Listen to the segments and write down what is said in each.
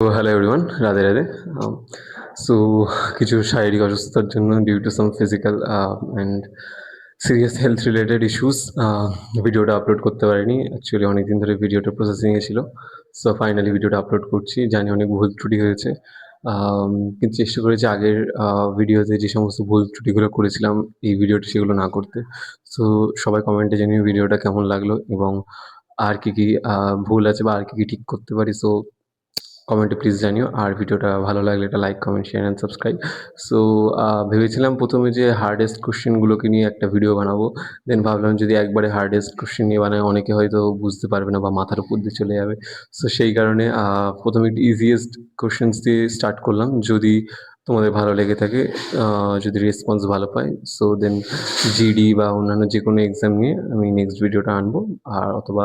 তো hello everyone, Radhe Radhe. So কিছু শারীরিক অসুস্থতার জন্য due to some physical and serious health related issues ভিডিওটা আপলোড করতে পারিনি। অ্যাকচুয়ালি অনেকদিন ধরে ভিডিওটা প্রসেসিংয়ে ছিল। সো ফাইনালি ভিডিওটা আপলোড করছি। জানি অনেক ভুল ত্রুটি হয়েছে, কিন্তু চেষ্টা করেছি আগের ভিডিওতে যে সমস্ত ভুল ত্রুটিগুলো করেছিলাম এই ভিডিওতে সেগুলো না করতে। সো সবাই কমেন্টে জানিও ভিডিওটা কেমন লাগলো এবং আর কি কি ভুল আছে বা আর কি কি ঠিক করতে পারি। সো কমেন্টে প্লিজ জানিও। আর ভিডিওটা ভালো লাগলে একটা like, comment, share and subscribe. So ভেবেছিলাম প্রথমে যে হার্ডেস্ট কোশ্চেনগুলোকে নিয়ে একটা ভিডিও বানাবো। দেন ভাবলাম যদি একবারে হার্ডেস্ট কোশ্চেন নিয়ে বানাই অনেকে হয়তো বুঝতে পারবে না বা মাথার উপর দিয়ে চলে যাবে। সো সেই কারণে প্রথমে একটু ইজিয়েস্ট কোশ্চেন্স দিয়ে স্টার্ট করলাম। যদি তোমাদের ভালো লেগে থাকে, যদি রেসপন্স ভালো পাই, সো দেন জিডি বা অন্যান্য যে কোনো এক্সাম নিয়ে আমি নেক্সট ভিডিওটা আনবো। আর অথবা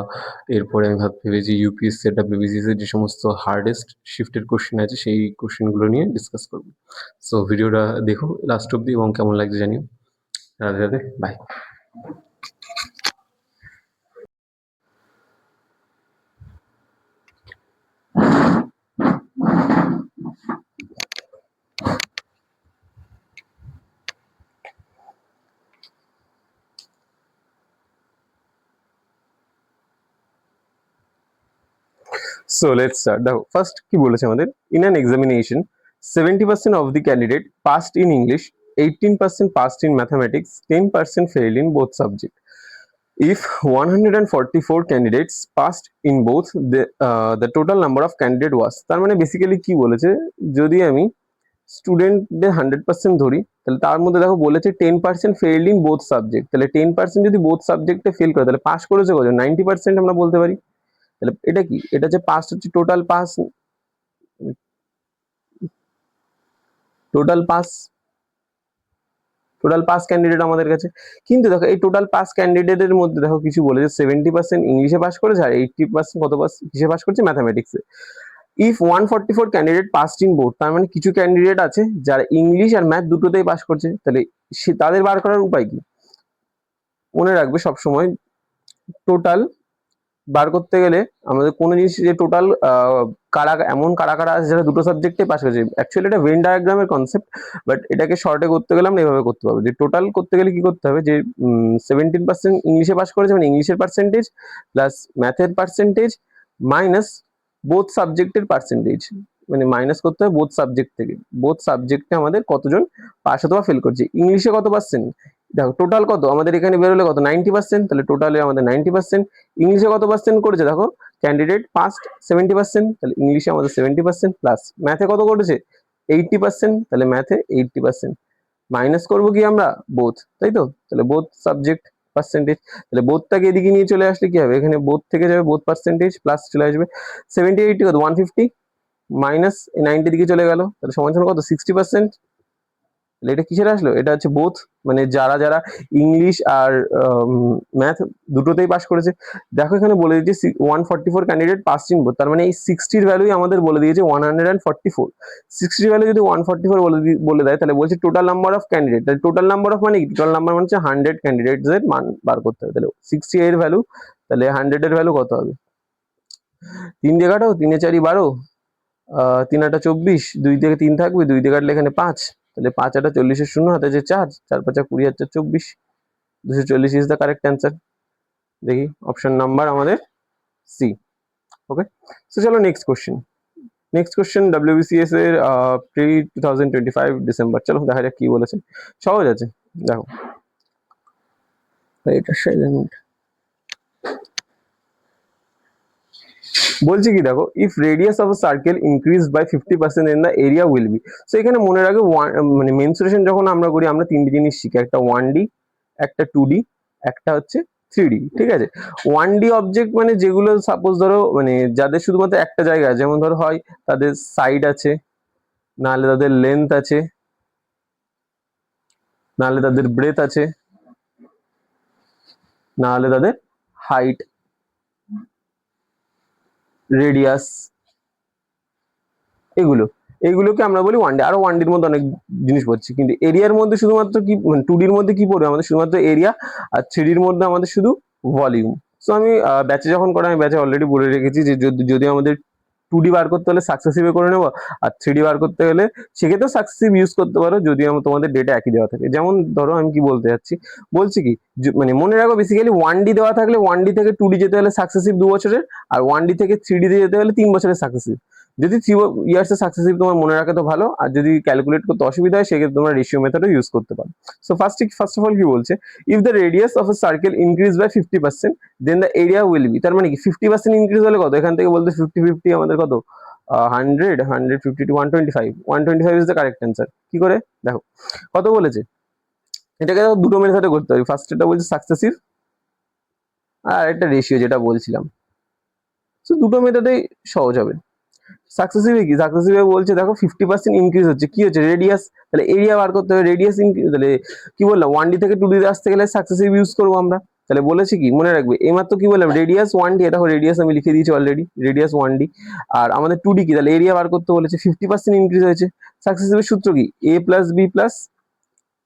এরপরে আমি ভেবেছি ইউপিএসসি আর ডাব্লিউবিসিএস এর যে সমস্ত হার্ডেস্ট শিফটের কোশ্চেন আছে সেই কোশ্চেনগুলো নিয়ে ডিসকাস করবো। সো ভিডিওটা দেখো লাস্ট অব্দি এবং কেমন লাগছে জানিও। Radhe Radhe, bye. So let's start. দেখো ফার্স্ট কি বলেছে আমাদের, in an examination 70% of the candidate passed in English, 18% passed in mathematics, 10% failed in both subjects. If 144 candidates passed in both, the total number of candidate was, তার মানে basically কি বলেছে, যদি আমি স্টুডেন্টদের 100% ধরি তাহলে তার মধ্যে দেখো বলেছে 10% ফেইল্ড ইন বোথ সাবজেক্ট। তাহলে 10% যদি বোথ সাবজেক্টে ফেল করে তাহলে পাস করেছে কত, 90% আমরা বলতে পারি। তাহলে এটা কি, এটা হচ্ছে পাস, হচ্ছে total pass, total pass, total pass candidate আমাদের কাছে। কিন্তু দেখো এই টোটাল পাস ক্যান্ডিডেটের মধ্যে দেখো কিছু বলেছে 70% ইংলিশে পাস করেছে আর 80% কত পাস কিসে পাস করেছে, ম্যাথামেটিক্সে। If 144 candidate passed in both, তার মানে কিছু ক্যান্ডিডেট আছে যারা ইংলিশ আর ম্যাথ দুটোতেই পাস করছে, তাহলে তাদের বার করার উপায় কি, মনে রাখবে সবসময় টোটাল বার করতে গেলে আমাদের কোনো জিনিস যে টোটাল কারা এমন কারা কারা আছে যারা দুটো সাবজেক্টে পাস করেছে। অ্যাকচুয়ালি এটা ভেন ডায়াগ্রামের কনসেপ্ট, বাট এটাকে শর্টে করতে গেলে আমরা এভাবে করতে পারবো যে টোটাল করতে গেলে কি করতে হবে, যে 17% ইংলিশে পাস করেছে মানে ইংলিশের পার্সেন্টেজ প্লাস ম্যাথের পার্সেন্টেজ মাইনাস বোথ সাবজেক্টের পার্সেন্টেজ, মানে মাইনাস করতে হবে বোথ সাবজেক্ট থেকে, বোথ সাবজেক্টে আমাদের কতজন পাস অথবা ফেল করছে। ইংলিশে কত পার্সেন্ট, দেখো টোটাল কত আমাদের এখানে বেরোলে কত 90%, তাহলে টোটালে আমাদের 90%। ইংলিশে কত পার্সেন্ট করেছে দেখো, ক্যান্ডিডেট পাস্ট 70%, তাহলে ইংলিশে আমাদের 70% প্লাস ম্যাথে কত করেছে 80%, তাহলে ম্যাথে 80%। মাইনাস করবো কি আমরা বোথ, তাই তো, তাহলে বোথ সাবজেক্ট পার্সেন্টেজ, তাহলে বোথটাকে এদিকে নিয়ে চলে আসলে কি হবে, এখানে বোথ থেকে যাবে বোথ পার্সেন্টেজ প্লাস চলে আসবে 70 80 কত 150 মাইনাস 90 দিকে চলে গেল, তাহলে সমান সমান কত 60%। এটা কিসের আসলো, এটা হচ্ছে বোথ, মানে যারা যারা ইংলিশ আর ম্যাথ দুটোতেই পাস করেছে। দেখো এখানে বলে দিয়েছে 144 ক্যান্ডিডেট পাস ইন বোথ, তার মানে এই 60-র ভ্যালুই আমাদের বলে দিয়েছে 144। 60-র ভ্যালু যদি 144 বলে দেয় তাহলে বলছে টোটাল নাম্বার অফ ক্যান্ডিডেট, তাহলে টোটাল নাম্বার অফ মানে কি, টোটাল নাম্বার মানে হচ্ছে 100 ক্যান্ডিডেটস এর মান বার করতে হবে। তাহলে 60 এর ভ্যালু, তাহলে 100 এর ভ্যালু কত হবে, 3 দিয়ে কাটো, 3 এ 4 12, 3 8 24, 2 থেকে 3 থাকবে, 2 দিয়ে কাটলে এখানে 5, তাহলে 5 8 40 এর শূন্য হাতে আছে 4, 4 5 20 4 24, 240 ইজ দ্য কারেক্ট অ্যান্সার। দেখি অপশন নাম্বার আমাদের সি। ওকে, সো চলো next question. Next question WBCS এর প্রি 2025 ডিসেম্বর। চলো দেখা যাক কি বলেছে, সহজ আছে দেখো। এটা সাইলেন্ট বলছি কি দেখো, if radius of circle increase by 50% in the area will be. So এখানে মনে রাখবে মানে মেনসুরেশন যখন আমরা করি আমরা তিনটি জিনিস শিখি, একটা 1D, একটা 2D, একটা হচ্ছে 3D। ঠিক আছে, 1D অবজেক্ট মানে যেগুলো সাপোজ ধরো মানে যাদের শুধুমাত্র একটা জায়গা, যেমন ধরো হয় তাদের সাইড আছে, নাহলে তাদের লেন্থ আছে, নাহলে তাদের ব্রেথ আছে, নাহলে তাদের হাইট, রেডিয়াস, এগুলোকে আমরা বলি 1D। আরো 1Dর মধ্যে অনেক জিনিস পড়ছি, কিন্তু এরিয়ার মধ্যে শুধুমাত্র কি, মানে 2Dর মধ্যে কি পড়বে আমাদের শুধুমাত্র এরিয়া, আর 3Dর মধ্যে আমাদের শুধু ভলিউম। সো আমি ব্যাচে যখন করা, আমি ব্যাচে অলরেডি বলে রেখেছি যে যদি আমাদের 2D বার করতে হলে সাকসেসিভে করে নেবো, আর 3D বার করতে গেলে সেক্ষেত্রে সাকসেসিভ ইউজ করতে পারো যদি তোমাদের ডেটা একই দেওয়া থাকে। যেমন ধরো আমি কি বলতে যাচ্ছি, বলছি কি মানে মনে রাখো বেসিক্যালি 1D দেওয়া থাকলে 1D থেকে 2D যেতে হলে সাকসেসিভ 2 বছরের, আর 1D থেকে 3D তে যেতে হলে 3 বছরের সাকসেসিভ। যদি 3 ইয়ার্স এর সাকসেসিভ তোমার মনে রাখে তো ভালো, আর যদি ক্যালকুলেট করতে অসুবিধা হয় সেক্ষেত্রে তোমরা রেশিও মেথডও ইউজ করতে পারো। সো ফার্স্ট অফ অল কি বলছে, if the radius of a circle increase by 50% then the area will be, তার মানে কি 50% ইনক্রিজ হলে কত, এখান থেকে বলতে 50-50 আমাদের কত 100, 150 to 125, 125 is the correct answer. কি করে দেখো কত বলেছে, এটাকে দুটো মেথডে করতে হবে। ফার্স্ট এটা বলছে সাকসেসিভ, আর একটা রেশিও যেটা বলছিলাম। সো দুটো মেথডেই সহজ হবে। সাকসেসিভে কি, সাকসেসিভে বলছে দেখো 50% ইনক্রিজ হচ্ছে, কি হচ্ছে রেডিয়াস, তাহলে এরিয়া বার করতে হবে, রেডিয়াস ইনক্রিজ, তাহলে কি বললাম 1D থেকে 2D আসতে গেলে সাকসেসিভ ইউজ করবো আমরা। তাহলে বলেছি কি মনে রাখবে, এইমাত্র কি বললাম রেডিয়াস 1D, দেখো রেডিয়াস আমি লিখে দিয়েছি অলরেডি, রেডিয়াস 1D, আর আমাদের 2D কি, তাহলে এরিয়া বার করতে বলেছে, 50% ইনক্রিজ হয়েছে। সাকসেসিভের সূত্র কি, a plus B plus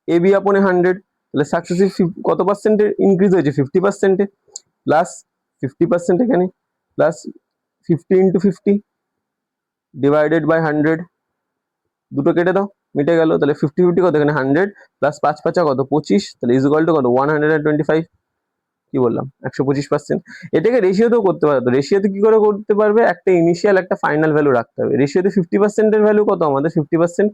A B upon 100, তাহলে সাকসেসিভ কত পার্সেন্টে ইনক্রিজ হয়েছে, 50%, প্লাস 50% এখানে, প্লাস 50 ইন্টু 50 ডিভাইডেড বাই 100, দুটো কেটে দাও মিটে গেল। তাহলে 50-50 কত, এখানে 100 প্লাস 5 5 কত 25, তাহলে ইজ ইকুয়াল টু কত 125, কি বললাম 125%। এটাকে রেশিওতেও করতে পারবে, তো রেশিওতে কি করে করতে পারবে, একটা ইনিশিয়াল একটা ফাইনাল ভ্যালু রাখতে হবে। রেশিওতে 50% এর ভ্যালু কত আমাদের 50%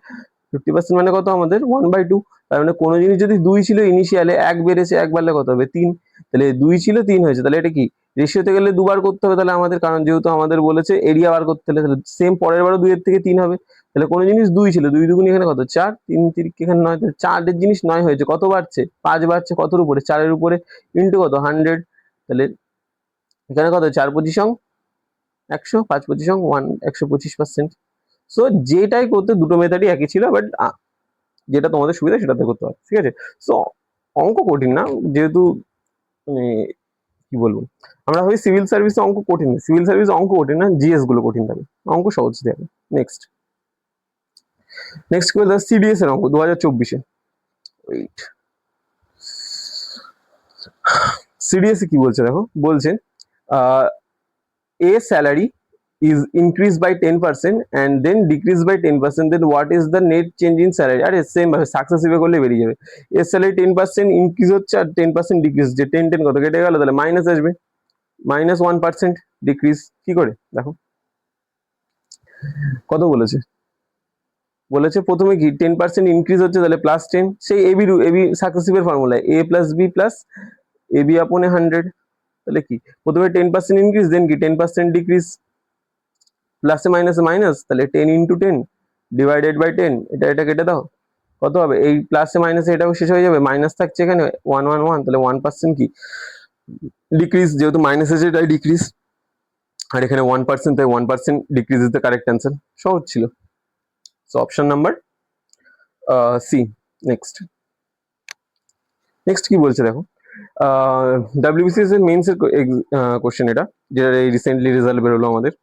মানে কত আমাদের 1/2, তার মানে কোনো জিনিস যদি 2 ছিল ইনিশিয়ালে, 1 বেড়েছে, 1 বাড়লে কত হবে 3, তাহলে 2 ছিল 3 হয়েছে, তাহলে এটা কি রেশিওতে গেলে দুবার করতে হবে তাহলে আমাদের, কারণ যেহেতু আমাদের বলেছে এরিয়া বার করতে হলে, তাহলে সেম পরের বারও 2 এর থেকে 3 হবে। তাহলে কোনো জিনিস 2 ছিল, 2 দুগুণ এখানে কত 4, 3 3 এখানে 9, তাহলে 4 এর জিনিস 9 হয়েছে, কত বাড়ছে 5 বাড়ছে, কতর উপরে 4 এর উপরে, ইন্টু কত 100, তাহলে এখানে কত 4 পঁচিশং 100, 5 পঁচিশং 125%। সো যেটাই করতে দুটো মেথডই একই ছিল, বাট যেটা তোমাদের সুবিধা সেটাতে করতে হবে, ঠিক আছে। সো অঙ্ক কঠিন না, যেহেতু মানে কি বলবো, আমরা ভাবি সিভিল সার্ভিসে অঙ্ক কঠিন, সিভিল সার্ভিস অঙ্ক কঠিন না, জিএস গুলো কঠিন থাকে, অঙ্ক সহজ থাকে। নেক্সট কি বলতে সিডিএস এর অঙ্ক 2024-এ, ওয়েট, সিডিএস কি বলছে দেখো, বলছে a salary is increased by 10% and then decreased by 10%, then what is the net change in salary? আরে সেম ভাবে সাকসেসিভে করলে বেরিয়ে যাবে, এর স্যালারি 10% ইনক্রিজ হচ্ছে আর 10% ডিক্রিজ, যে 10 10 কত কেটে গেল, তাহলে মাইনাস আসবে, -1% ডিক্রিজ। কি করে দেখো কত বলেছে, বলেছে প্রথমে কি 10% ইনক্রিজ হচ্ছে, তাহলে +10, সেই এবি সাকসেসিভের formula a plus B plus A B upon 100, তাহলে কি প্রথমে 10% ইনক্রিজ, দেন কি 10% ডিক্রিজ, প্লাসে মাইনাসে মাইনাস, তাহলে 10 ইন্টু 10 ডিভাইডেড বাই 10, এটা কেটে দাও কত হবে, এই প্লাসে মাইনাসে এটাও শেষ হয়ে যাবে, মাইনাস থাকছে এখানে 1 তাহলে 1% কি ডিক্রিজ, যেহেতু মাইনাস আছে এটাই ডিক্রিজ, আর এখানে 1%, তাই 1% decrease is the correct answer. সহজ ছিল। So option number C. Next কি বলছে দেখো, ডাব্লিউবিসিএস এর মেইনস এর কোশ্চেন এটা, যেটা রিসেন্টলি রেজাল্ট বেরোলো আমাদের।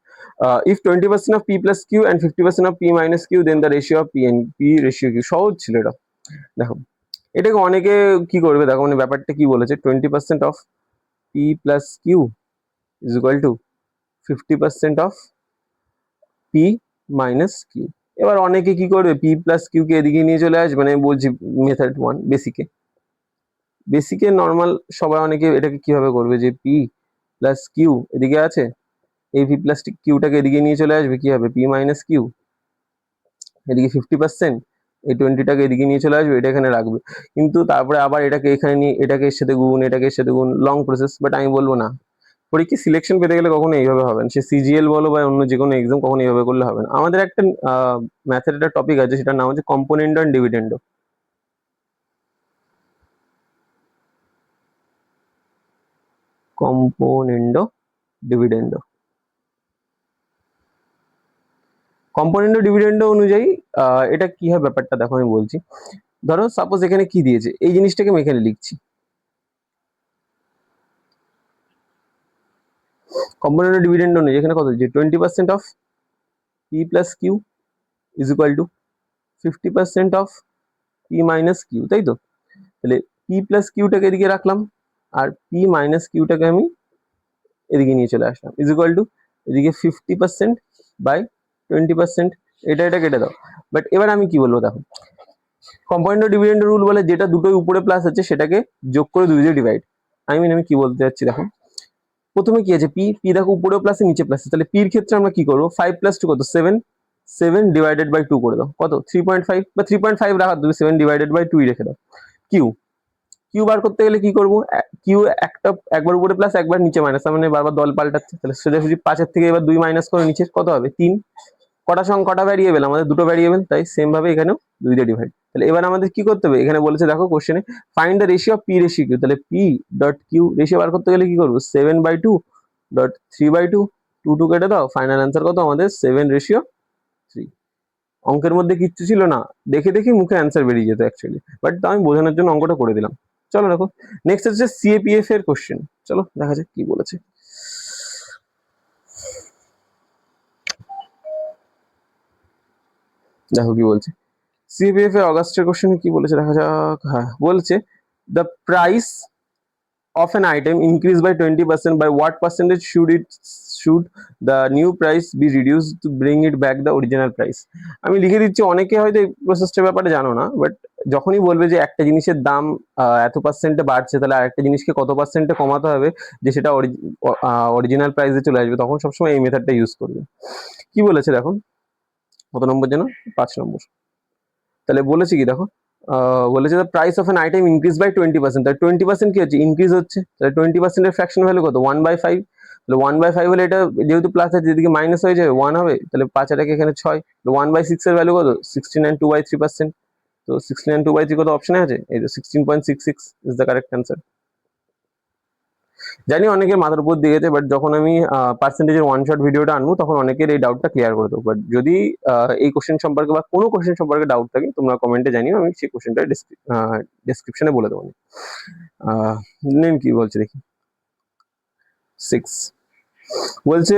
if 20% of p plus q and 50% of p minus q then the ratio of p and p ratio q, সহজ ছিল এটা। দেখো এটাকে অনেকে কি করবে দেখো, মানে ব্যাপারটা কি বলেছে, 20% of p plus q is equal to 50% of p minus q। এবার অনেকে কি করবে, p plus q কে এদিকে নিয়ে চলে আসবে, মানে আমি বলছি মেথড 1 বেসিকে নর্মাল সবাই অনেকে এটাকে কিভাবে করবে, যে p plus q এদিকে আছে, এই ভি প্লাস কিউটাকে এদিকে নিয়ে চলে আসবে, কি হবে পি মাইনাস কিউ, এদিকে 50%, এই 20টাকে এদিকে নিয়ে চলে আসবে, এটা এখানে রাখবে, কিন্তু তারপরে আবার এটাকে এখানে নিয়ে এটাকে এর সাথে গুণ, এটাকে এর সাথে গুণ, লং প্রসেস। বাট আমি বলবো না, পরীক্ষা সিলেকশন পেতে গেলে কখনো এইভাবে হবে না, সে সিজিএল বলো বা অন্য যে কোনো এক্সাম, কখনো এইভাবে করলে হবে না। আমাদের একটা ম্যাথের একটা টপিক আছে, সেটার নাম হচ্ছে কম্পোনেন্ডো এন্ড ডিভিডেন্ডো। কম্পোনেন্ডো ডিভিডেন্ডো কম্পোনেন্ট ডিভিডেন্ড অনুযায়ী এটা কি হয় ব্যাপারটা দেখো, আমি বলছি। ধরো সাপোজ এখানে কি দিয়েছে, এই জিনিসটাকে আমি এখানে লিখছি, কম্পোনেন্ট ডিভিডেন্ড অনুযায়ী এখানে কত দিয়েছে, 20% of P plus Q is equal to 50% of P minus Q, তাই তো। তাহলে পি প্লাস কিউটাকে এদিকে রাখলাম, আর পি মাইনাস কিউটাকে আমি এদিকে নিয়ে চলে আসলাম, ইজ ইকুয়াল টু এদিকে 50% বাই 20%, এটা কেটে দাও। বাট এবার আমি কি বলবো দেখো, কম্পাউন্ড ডিভিডেন্ড রুল বলে যেটা দুটোই উপরে প্লাস আছে সেটাকে যোগ করে 2 দিয়ে ডিভাইড। আমি কি বলতে যাচ্ছি দেখো, প্রথমে কি আছে পি, দেখো উপরে প্লাস নিচে প্লাস, তাহলে পির ক্ষেত্রে আমরা কি করবো, 5 + 2 কত 7, 7 ডিভাইডেড বাই 2 করে দাও, কত 3.5 বা 3.5 রাখা, তুমি 7 ডিভাইডেড বাই 2 রেখে দাও। কিউ, বার করতে গেলে কি করবো, কিউ একবার উপরে প্লাস একবার নিচে মাইনাস, তার মানে বারবার দল পাল্টাচ্ছে, তাহলে সোজাসুজি 5 থেকে এবার 2 মাইনাস করে নিচে কত হবে 3। কটা ভ্যারিয়েবল আমাদের, দুটো ভ্যারিয়েবল, তাই সেম ভাবে এখানেও 2 দিয়ে ডিভাইড। তাহলে এবার আমাদের কি করতে হবে, এখানে বলেছে দেখো কোশ্চেনে find the ratio of P ratio Q, তাহলে পি ডট কিউ রেশিও বার করতে গেলে কি করবো, 7/2 ডট 3/2, 2 কেটে দাও, ফাইনাল অ্যান্সার কত আমাদের 7/3। অঙ্কের মধ্যে কিচ্ছু ছিল না, দেখে দেখে মুখে অ্যান্সার বেরিয়ে যেত অ্যাকচুয়ালি, বাট আমি বোঝানোর জন্য অঙ্কটা করে দিলাম। চলো দেখো নেক্সট হচ্ছে সিএপিএফ এর কোশ্চেন, চলো দেখা যাক কি বলেছে। দেখো কি বলছে, সিপিএফ এর অগাস্টের কোশ্চেনে কি বলেছে দেখা যাক। হ্যাঁ বলছে the price of an item increased by 20%, by what percentage should the new price be reduced to bring it back the original price? আমি লিখে দিচ্ছি, অনেকে হয়তো এই প্রসেসটার ব্যাপারে জানো না, বাট যখনই বলবে যে একটা জিনিসের দাম এত পার্সেন্টে বাড়ছে, তাহলে আরেকটা জিনিসকে কত পার্সেন্টে কমাতে হবে যে সেটা অরিজিনাল প্রাইসে চলে আসবে, তখন সবসময় এই মেথডটা ইউজ করবে। কি বলেছে দেখো, কত নম্বর যেন, 5 নম্বর। তাহলে বলেছে কি দেখো, বলেছে the price of an item increase by 20%, তাহলে 20% কি হচ্ছে, ইনক্রিজ হচ্ছে, তাহলে 20% এর ফ্র্যাকশন ভ্যালু কত 1/5, তাহলে 1/5 হলে এটা যেহেতু প্লাস আছে যেদিকে মাইনাস হয়ে যাবে 1 হবে, তাহলে 5 আর এখানে 6, 1/6 এর ভ্যালু কত 16 and 2/3%, তো 16 and 2/3 কত অপশনে আছে, এই যে 16.66 ইজ দ্য কারেক্ট অ্যান্সার। জানি অনেকের মাথার উপর দিয়ে গেছে, বাট যখন আমি পার্সেন্টেজের ওয়ান শট ভিডিওটা আনবো তখন অনেকের এই ডাউটটা ক্লিয়ার করে দেবো। বাট যদি এই কোশ্চেন সম্পর্কে বা কোনো কোশ্চেন সম্পর্কে ডাউট থাকে তোমরা কমেন্টে জানিও, আমি সেই কোশ্চেনটা ডেসক্রিপশনে বলে দেবো। নেন কি বলছে দেখি, 6 বলছে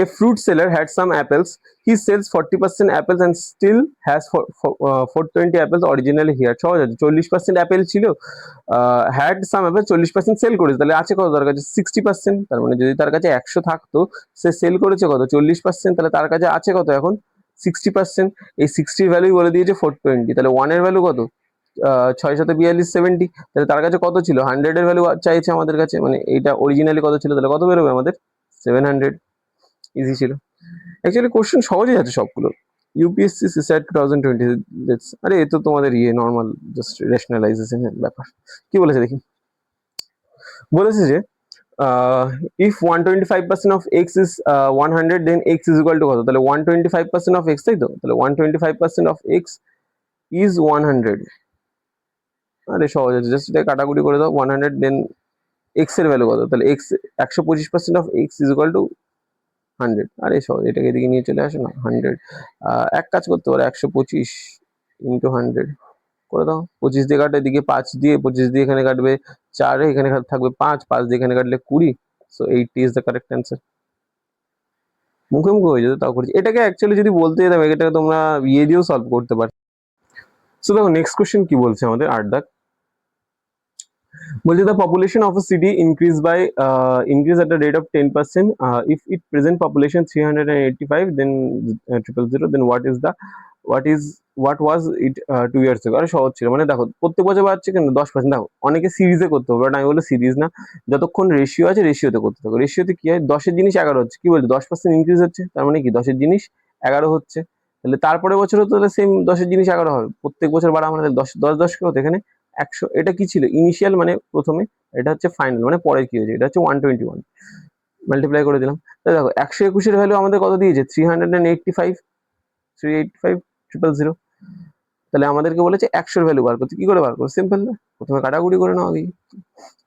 a fruit seller had some apples, he sells 40% apples and still has 420 apples originally here। সহজ আছে, 40% অ্যাপেল ছিল, হ্যাড সাম অ্যাপেল 40% সেল করেছে, তাহলে আছে কত তার কাছে 60%, তার মানে যদি তার কাছে 100 থাকতো, সে সেল করেছে কত 40%, তাহলে তার কাছে আছে কত এখন 60%। এই 60 ভ্যালু বলে দিয়েছে 420, তাহলে 1 এর ভ্যালু কত 6×7=42, 70, তাহলে তার কাছে কত ছিল 100 এর ভ্যালু চাইছে আমাদের কাছে, মানে এইটা অরিজিনালি কত ছিল, তাহলে কত বেরোবে আমাদের 700। ইজি ছিল অ্যাকচুয়ালি, কোশ্চেন সহজই আছে সবগুলো। ইউপিএসসি সিস্যাট 2020, আরে এ তো তোমাদের ইয়ে নর্মাল জাস্ট রেশনালাইজেশনের ব্যাপার। কি বলেছে দেখি, বলেছে যে if 125% of x is 100 then x is equal to কত, তাহলে 125% of x, তাই তো, তাহলে 125% of x is 100। আরে সহজ আছে, জাস্ট এটা কাটাকুটি করে দাও, 100 দেন এক্স এর ভ্যালু কত, তাহলে x 125% of x is equal two 100। আরে সহজ, এটাকে এদিকে নিয়ে চলে আসো না, 100 এক কাজ করতে পারো, 125 ইন্টু 100 করে দাও, 25 দিয়ে কাটো, এদিকে 5 দিয়ে, 25 দিয়ে এখানে কাটবে 4, এখানে থাকবে 5, 5 দিয়ে এখানে কাটলে 20, so 80 is the correct answer. মুখে মুখে হয়ে যেত তাও করছি, এটাকে অ্যাকচুয়ালি যদি বলতে যেতাম এটাকে তোমরা ইয়ে দিয়েও সলভ করতে পারো। সো দেখো নেক্সট কোশ্চেন কি বলছে আমাদের, 8 দাগ। বলছে the population of a city increase at a rate of 10%, if its present population 385, then 000, then what was it 2 years ago? আরে সহজ ছিল, মানে দেখো প্রত্যেক বছর বাড়ছে কেন 10%, দেখো অনেকে সিরিজে করতে হবে, বাট আমি বলবো সিরিজ না, যতক্ষণ রেশিও আছে রেশিওতে করতে থাকো। রেশিওতে কি হয়, 10 এর জিনিস 11 হচ্ছে, কি বলছে 10% ইনক্রিজ হচ্ছে, তার মানে কি 10 এর জিনিস 11 হচ্ছে, তাহলে তারপরে বছরও তো সেম 10 এর জিনিস 11 হবে, প্রত্যেক বছর বাড়া মানে 10 10 10 কি হতো এখানে 100। এটা কি ছিল ইনিশিয়াল মানে প্রথমে, এটা হচ্ছে ফাইনাল মানে পরে কি হয়েছে, এটা হচ্ছে 121, মাল্টিপ্লাই করে দিলাম। তাহলে দেখো 121 এর ভ্যালু আমাদের কত দিয়েছে 385, 000। তাহলে আমাদেরকে বলেছে 100 এর ভ্যালু বার করতে, কি করে বার করবো, সিম্পল না, প্রথমে কাটাকুটি করে নাও আগে,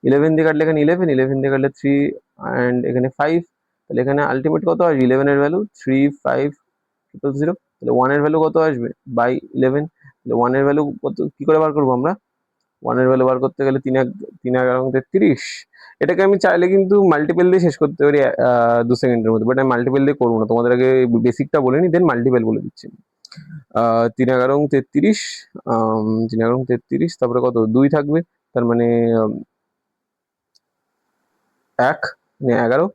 11 দিয়ে কাটলে এখানে 11, 11 দিয়ে কাটলে 3 অ্যান্ড এখানে 5, তাহলে এখানে আলটিমেট কত আসবে 11 এর ভ্যালু 35000, তাহলে 1 এর ভ্যালু কত আসবে বাই 11, তাহলে 1 এর ভ্যালু কত কি করে বার করবো আমরা, 1 এর ভ্যালু বার করতে গেলে 3 11 33। এটাকে আমি চাইলে কিন্তু মাল্টিপল দিয়ে শেষ করতে পারি 2 সেকেন্ডের মধ্যে, বাট আমি মাল্টিপল দিয়ে করবো না, তোমাদের আগে বেসিকটা বলে নি দেন মাল্টিপল বলে দিচ্ছি। 3 11 33, 3 11 33, তারপরে কত 2 থাকবে, তার মানে 1 11,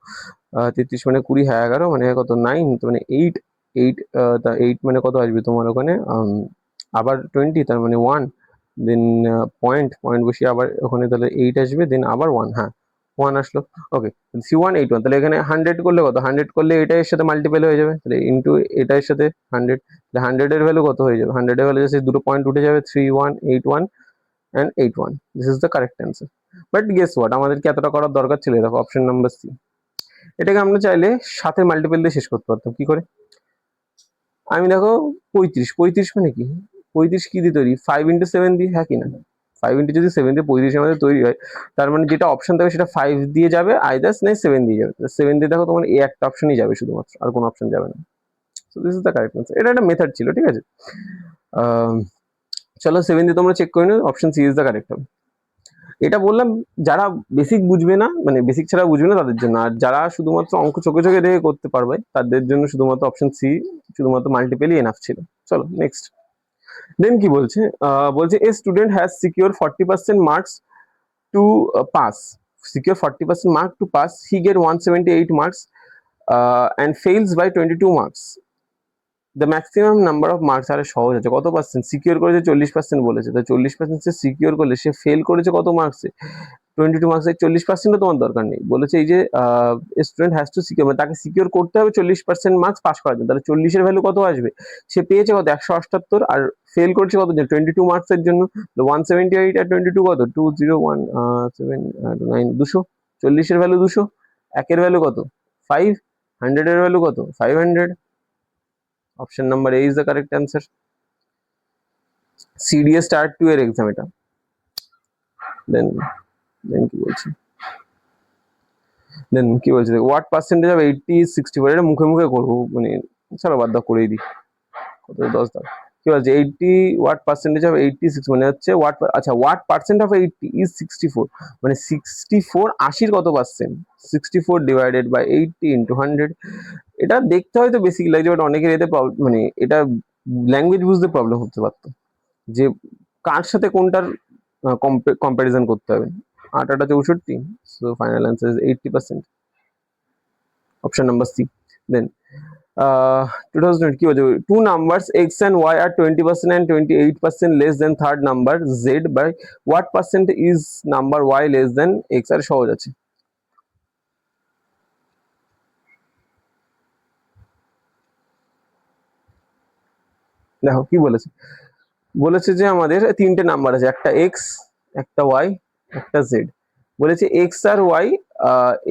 33 মানে 20, হ্যাঁ 11 মানে কত 9, মানে 8, 8 8 মানে কত আসবে তোমার ওখানে, আবার 20 তার মানে 1, দেন পয়েন্ট পয়েন্ট বসিয়ে আবার ওখানে তাহলে 8 আসবে, দেন আবার 1, হ্যাঁ 1 আসলো। ওকে, C181, তাহলে এখানে 100 করলে কত, 100 করলে এটা এর সাথে মাল্টিপল হয়ে যাবে, তাহলে ইন্টু এটা এর সাথে 100, তাহলে 100 এর ভ্যালু কত হয়ে যাবে, 100 এর ভ্যালু জাস্ট দুটো পয়েন্ট উঠে যাবে, 3181 and 81. This is the correct answer. But guess what, আমাদেরকে এতটা করার দরকার ছিল, দেখো অপশন নাম্বার সি। এটাকে আমরা চাইলে সাথে মাল্টিপল দিয়ে শেষ করতে পারতাম, কি করে, আমি দেখো 35, 35 মানে কি, 35 কি দিয়ে তৈরি, 5 into 7 দিয়ে, হ্যাঁ কি না, 5 into যদি 7 দিয়ে 35 আমাদের তৈরি হয়, তার মানে যেটা অপশন থাকবে সেটা 5 দিয়ে যাবে, আইদার নাই 7 দিয়ে যাবে, 7 দিয়ে দেখো তোমার এই একটা অপশনই যাবে শুধুমাত্র, আর কোনো অপশন যাবে না। So this is the correct answer. এটা একটা মেথড ছিল, ঠিক আছে। চলো 7 দিয়ে তোমরা চেক করে নাও, option C is the correct হবে। এটা বললাম যারা বেসিক বুঝবে না, মানে বেসিক ছাড়া বুঝবে না তাদের জন্য, আর যারা শুধুমাত্র অঙ্ক চোখে চোখে দেখে করতে পারবে তাদের জন্য শুধুমাত্র অপশন সি, শুধুমাত্র মাল্টিপেলই এনাফ ছিল। চলো নেক্সট। দেন কি বলছে, বলছে a student has secure 40% marks to pass, secure 40% mark to pass, he get 178 marks and fails by 22 marks. The maximum number of marks, আরে সহজ আছে, কত পার্সেন্ট সিকিউর করেছে, 40% বলেছে, তো 40% সে সিকিউর করলে সে ফেল করেছে কত মার্কসে, 22 মার্কসে, 40%ও তোমার দরকার নেই, বলেছে এই যে স্টুডেন্ট হ্যাজ টু সিকিউর, মানে তাকে সিকিউর করতে হবে 40% মার্কস পাস করার জন্য, তাহলে 40-এর ভ্যালু কত আসবে, সে পেয়েছে কত 178, আর ফেল করেছে কত 22 মার্কসের জন্য, 178 আর 22 কত 201 7 200, 40-এর ভ্যালু 200, একের ভ্যালু কত 5, 100-এর ভ্যালু কত 500। Option number A is the correct answer. CDS star 2 এর এক্সাম এটা। দেন দেন কি বলছে, দেন কি বলছে, হোয়াট পার্সেন্টেজ অফ 80 is 64, এটা মুখে মুখে করবো, মানে চলো বাদ দাও করেই দিই, কত 10 দাও, কি বলছে 80, হোয়াট পার্সেন্টেজ অফ 86 মানে হচ্ছে হোয়াট, আচ্ছা হোয়াট পার্সেন্ট অফ 80 is 64, মানে 64 80-র কত পার্সেন্ট, 64 ডিভাইডেড বাই 80 ইন্টু 100। এটা দেখতে হয়তো বেসিক লাগছে, বাট অনেকের এতে মানে এটা ল্যাঙ্গুয়েজ বুঝতে প্রবলেম হতে পারতো, যে কার সাথে কোনটার কম্পারিজন করতে হবে। 8 8 64, so final answer is 80%, option number C. Then 2020 কি বলছে, two numbers x and y are 20% and 28% less than third number z by what percent is number y less than x, আর সহজ আছে। দেখো কি বলেছে, বলেছে যে আমাদের তিনটে নাম্বার আছে, একটা এক্স, একটা ওয়াই, একটা জেড, বলেছে এক্স আর ওয়াই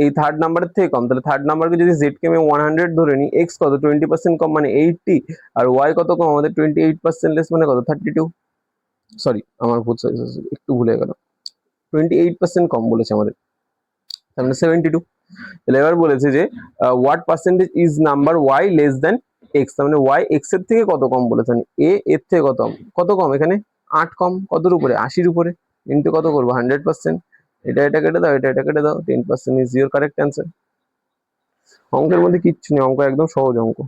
এই থার্ড নাম্বারের থেকে কম, তাহলে থার্ড নাম্বারকে যদি জেড কে আমি 100 ধরে নিই, এক্স কত 20% কম মানে 80, আর ওয়াই কত কম আমাদের 28% লেস মানে কত 32, সরি আমার ভুল, একটু ভুলে গেল, 28% কম বলেছে আমাদের, তার মানে 72। তাহলে এবার বলেছে যে what percentage is number Y less than X, তার মানে ওয়াই এক্স এর থেকে কত কম বলেছে, এ এর থেকে কত কম, কত কম এখানে 8 কম, কতর উপরে 80-র উপরে, ইন্টু কত করবো 100%, এটা কেটে দাও, এটা কেটে দাও, 10% ইজ ইউর কারেক্ট অ্যান্সার। অঙ্কের মধ্যে কিচ্ছু নেই, অঙ্ক একদম সহজ অঙ্ক।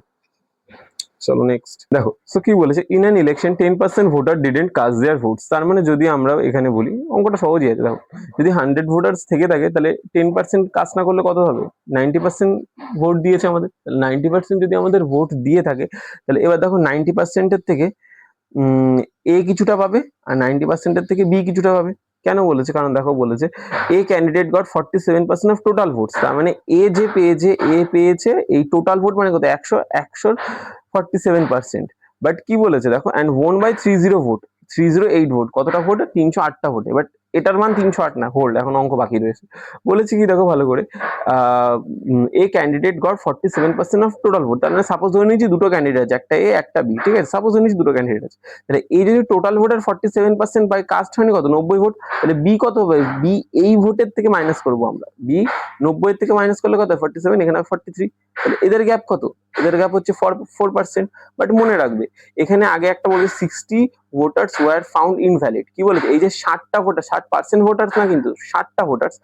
চলো নেক্সট দেখো, সো কি বলেছে, in an election 10% voter didn't caste there votes, তার মানে যদি আমরা এখানে বলি অঙ্কটা সহজই আছে, দেখো যদি 100 ভোটার্স থেকে থাকে তাহলে 10% কাজ না করলে কত হবে, 90% ভোট দিয়েছে আমাদের, 90% যদি আমাদের ভোট দিয়ে থাকে, তাহলে এবার দেখো 90%-এর থেকে এ কিছুটা পাবে, আর 90%-এর থেকে বি কিছুটা পাবে। কেন বলেছে, কারণ দেখো বলেছে এ candidate goat 47% of total votes, তার মানে এ যে পেয়েছে, এ পেয়েছে এই টোটাল ভোট মানে কত 100 47%, বাট কি বলেছে দেখো, and won by 30 vote, 308 vote, কতটা ভোট 308টা ভোটে, বাট এটার মান 308 না, হোল্ড এখন অঙ্ক বাকি রয়েছে। বলেছে কি দেখো ভালো করে, এ candidate goat 47% of total vote, তার মানে সাপোজ ধরে নিয়েছি দুটো ক্যান্ডিডেট আছে, একটা এ একটা বি, ঠিক আছে, সাপোজ ধরে নিয়েছি দুটো ক্যান্ডিডেট আছে, তাহলে এই যদি টোটাল ভোটের 47% বাই কাস্ট হয়নি কত 90 ভোট, তাহলে বি কত হবে, বি এই ভোটের থেকে মাইনাস করবো আমরা, বি 90 এর থেকে মাইনাস করলে কত 47, এখানে 43, তাহলে এদের গ্যাপ কত, এদের গ্যাপ হচ্ছে 4%। বাট মনে রাখবে এখানে আগে একটা বলছে 60 ভোটার্স ওয়ার ফাউন্ড ইনভ্যালিড, কি বলেছে এই যে 60টা ভোটার, 60% ভোটার্স না কিন্তু 60টা ভোটার্স,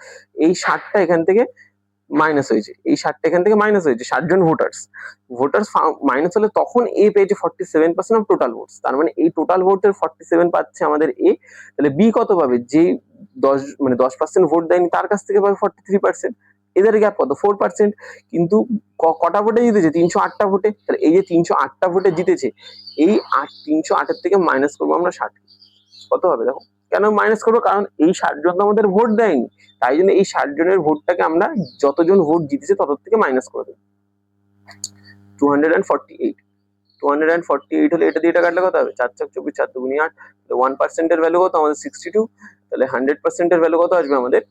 এই 60টা এখান থেকে মাইনাস হয়েছে, এই 60টা এখান থেকে মাইনাস হয়েছে, 60 জন ভোটার্স, ভোটার্স মাইনাস হলে তখন এ পেয়েছে 47% অফ টোটাল ভোটস, তার মানে এই টোটাল ভোটের 47 পাচ্ছে আমাদের এ, তাহলে বি কত পাবে, যে 10 মানে 10% ভোট দেয়নি তার কাছ থেকে পাবে 43%, এদের গ্যাপ কত 4%, কিন্তু কটা ভোটে জিতেছে 308টা ভোটে। তাহলে এই যে 308টা ভোটে জিতেছে, এই 308-এর থেকে মাইনাস করবো আমরা 60, কত হবে দেখো। কেন মাইনাস করবো, কারণ এই 60 জন তো আমাদের ভোট দেয়নি, তাই জন্য এই 60 জনের ভোটটাকে আমরা যতজন ভোট জিতেছে তত থেকে মাইনাস করে দেবো। 248, 248 হলে এটা দিয়ে এটা কাটলে কত হবে, 4 4 24, 4 2 8, 1% এর ভ্যালু কত আমাদের 62, তাহলে 100% এর ভ্যালু কত আসবে আমাদের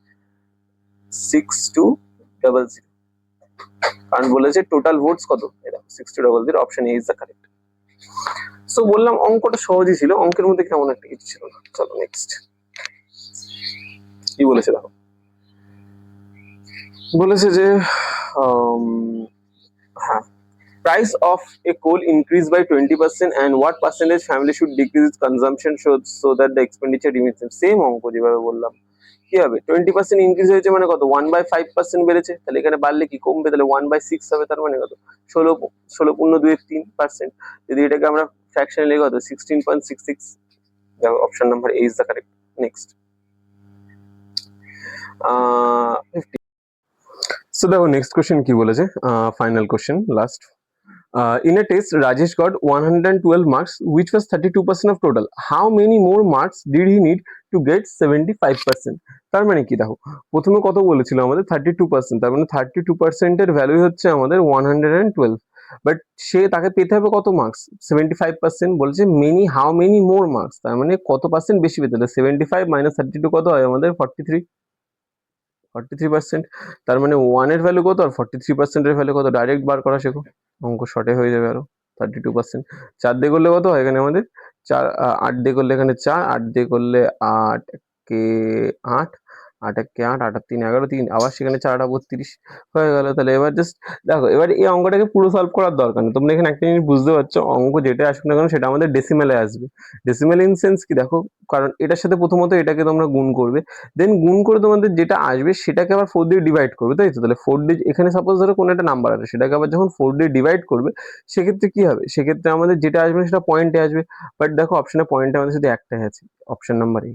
6200, কারণ বলেছে টোটাল ভোটস কত, এটা 6200, option A is the correct. So বললাম অঙ্কটা সহজই ছিল, অঙ্কের মধ্যে কেমন একটা কিছু ছিল না। চলো নেক্সট কি বলেছে দেখো, বলেছে যে হ্যাঁ, price of a coal increased by 20% and what percentage family should decrease its consumption so that the expenditure remains same? Same অঙ্ক যেভাবে বললাম, কি হবে 20% ইনক্রিজ হয়েছে মানে কত 1/5% বেড়েছে, তাহলে এখানে বাড়লে কি কমবে, তাহলে 1/6 হবে, তার মানে কত 16.2-3%। যদি এটাকে আমরা ফ্র্যাকশনে লিখে কত 16.66, দেখো option number A is the correct. Next so দেখো নেক্সট কোশ্চেন কি বলেছে, final question last. In a test, Rajesh got 112 marks, which was 32% of total. How many more marks did he need to get 75%? তার মানে কি দেখো, প্রথমে কত বলেছিল আমাদের 32%, তার মানে 32% এর ভ্যালু হচ্ছে আমাদের 112, বাট সে তাকে পেতে হবে কত মার্কস 75%, বলছে হাউ মেনি মোর মার্কস, তার মানে কত পার্সেন্ট বেশি পেতে হবে, 75 - 32 কত হয় আমাদের 43%, তার মানে 1 এর ভ্যালু কত আর 43% এর ভ্যালু কত, ডাইরেক্ট বার করা শেখো, অঙ্ক শর্টে হয়ে যাবে আরো। 32%, 4 দিয়ে করলে কত হয় এখানে আমাদের 4, 8 দিয়ে করলে এখানে 4, 8 দিয়ে করলে 8 কে 8, 8 কে 8, 8 আর 3 11, 3 আবার সেখানে 4 8 32 হয়ে গেল। তাহলে এবার জাস্ট দেখো, এবার এই অঙ্কটাকে পুরো সলভ করার দরকার নেই, তোমরা এখানে একটা জিনিস বুঝতে পারছো, অঙ্ক যেটা আসবে না কেন সেটা আমাদের ডেসিমেলে আসবে। ডেসিমেল ইন সেন্স কি দেখো, কারণ এটার সাথে প্রথমত এটাকে তোমরা গুণ করবে, দেন গুণ করে তোমাদের যেটা আসবে সেটাকে আবার 4 দিয়ে ডিভাইড করবে, তাই তো। তাহলে 4 দিয়ে এখানে সাপোজ ধরো কোনো একটা নাম্বার আছে, সেটাকে আবার যখন 4 দিয়ে ডিভাইড করবে সেক্ষেত্রে কি হবে, সেক্ষেত্রে আমাদের যেটা আসবে সেটা পয়েন্টে আসবে, বাট দেখো অপশনে পয়েন্টে আমাদের শুধু একটাই আছে, অপশন নাম্বার এ।